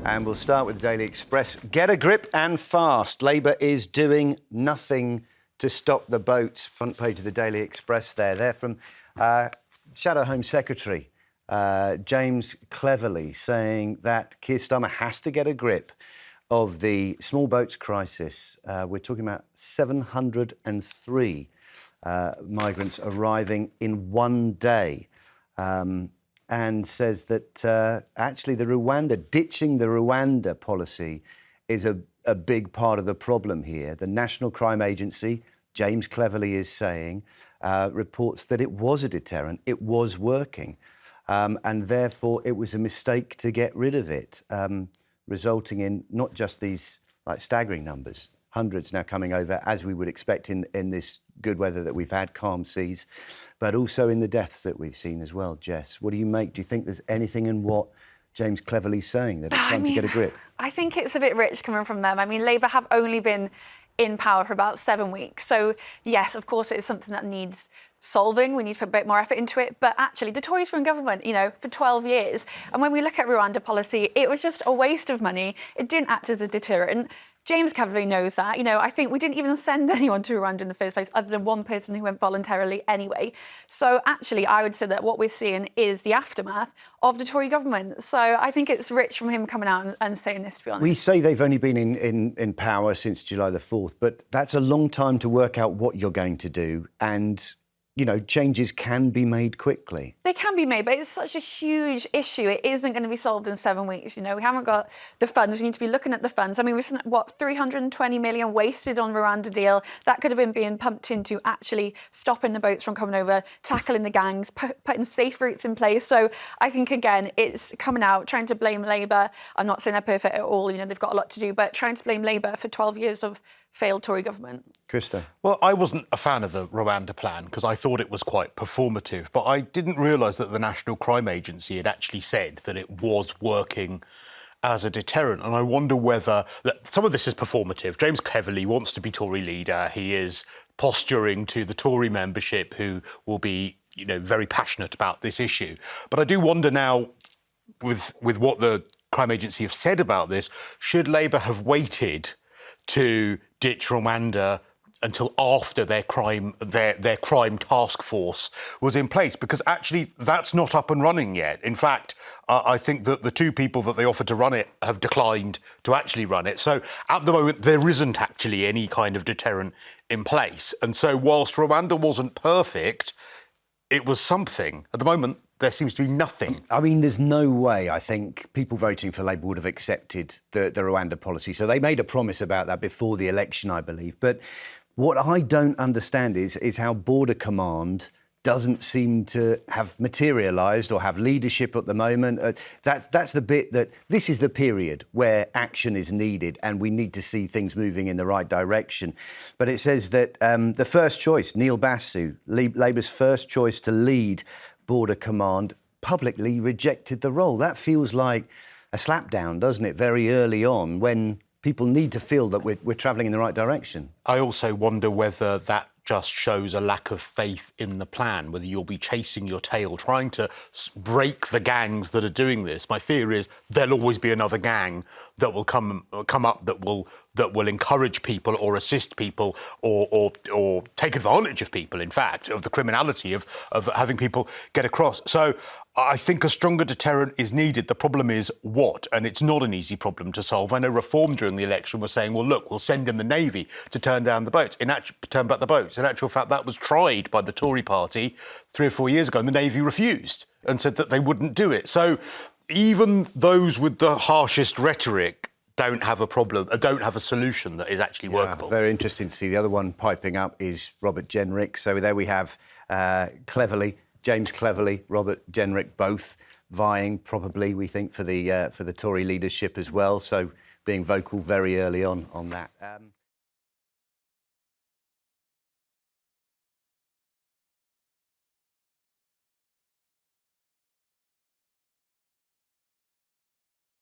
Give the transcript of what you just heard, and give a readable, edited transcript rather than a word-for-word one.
And we'll start with the Daily Express. Get a grip and fast. Labour is doing nothing to stop the boats. Front page of the Daily Express there. They're from Shadow Home Secretary James Cleverly saying that Keir Starmer has to get a grip of the small boats crisis. We're talking about 703 migrants arriving in one day. And says that actually ditching the Rwanda policy is a big part of the problem here. The National Crime Agency, James Cleverly is saying, reports that it was a deterrent, it was working, and therefore it was a mistake to get rid of it, resulting in not just these staggering numbers, hundreds now coming over, as we would expect in this good weather that we've had, calm seas, but also in the deaths that we've seen as well. Jess, what do you make? Do you think there's anything in what James Cleverly's saying, that it's time to get a grip? I think it's a bit rich coming from them. I mean, Labour have only been in power for about 7 weeks. So, yes, of course, it is something that needs solving. We need to put a bit more effort into it. But actually, the Tories were in government, for 12 years. And when we look at Rwanda policy, it was just a waste of money. It didn't act as a deterrent. James Cleverly knows that. I think we didn't even send anyone to Rwanda in the first place, other than one person who went voluntarily anyway. So actually, I would say that what we're seeing is the aftermath of the Tory government. So I think it's rich from him coming out and saying this, to be honest. We say they've only been in power since July the 4th, but that's a long time to work out what you're going to do. And changes can be made quickly. They can be made, but it's such a huge issue. It isn't going to be solved in 7 weeks. We haven't got the funds. We need to be looking at the funds. I mean, we've seen, 320 million wasted on Rwanda deal. That could have been being pumped into actually stopping the boats from coming over, tackling the gangs, putting safe routes in place. So I think, again, it's coming out, trying to blame Labour. I'm not saying they're perfect at all. They've got a lot to do, but trying to blame Labour for 12 years of failed Tory government. Krista? Well, I wasn't a fan of the Rwanda plan because I thought it was quite performative, but I didn't realise that the National Crime Agency had actually said that it was working as a deterrent. And I wonder whether some of this is performative. James Cleverly wants to be Tory leader. He is posturing to the Tory membership, who will be, very passionate about this issue. But I do wonder now, with what the Crime Agency have said about this, should Labour have waited to ditch Rwanda until after their crime task force was in place? Because actually that's not up and running yet. In fact, I think that the two people that they offered to run it have declined to actually run it. So at the moment, there isn't actually any kind of deterrent in place. And so whilst Rwanda wasn't perfect, it was something. At the moment, there seems to be nothing. I mean, there's no way, I think, people voting for Labour would have accepted the Rwanda policy. So they made a promise about that before the election, I believe. But what I don't understand is how Border Command doesn't seem to have materialised or have leadership at the moment. That's the bit that this is the period where action is needed and we need to see things moving in the right direction. But it says that the first choice, Neil Basu, Labour's first choice to lead Border Command, publicly rejected the role. That feels like a slapdown, doesn't it, very early on, when people need to feel that we're travelling in the right direction. I also wonder whether that just shows a lack of faith in the plan, whether you'll be chasing your tail, trying to break the gangs that are doing this. My fear is there'll always be another gang that will come up that will encourage people or assist people or take advantage of people, in fact, of the criminality of having people get across. So I think a stronger deterrent is needed. The problem is what? And it's not an easy problem to solve. I know Reform during the election was saying, well, look, we'll send in the Navy to turn back the boats. In actual fact, that was tried by the Tory party 3 or 4 years ago, and the Navy refused and said that they wouldn't do it. So even those with the harshest rhetoric don't have a solution that is actually workable. Very interesting to see. The other one piping up is Robert Jenrick. So there we have James Cleverly, Robert Jenrick, both vying probably, we think, for the Tory leadership as well. So being vocal very early on that.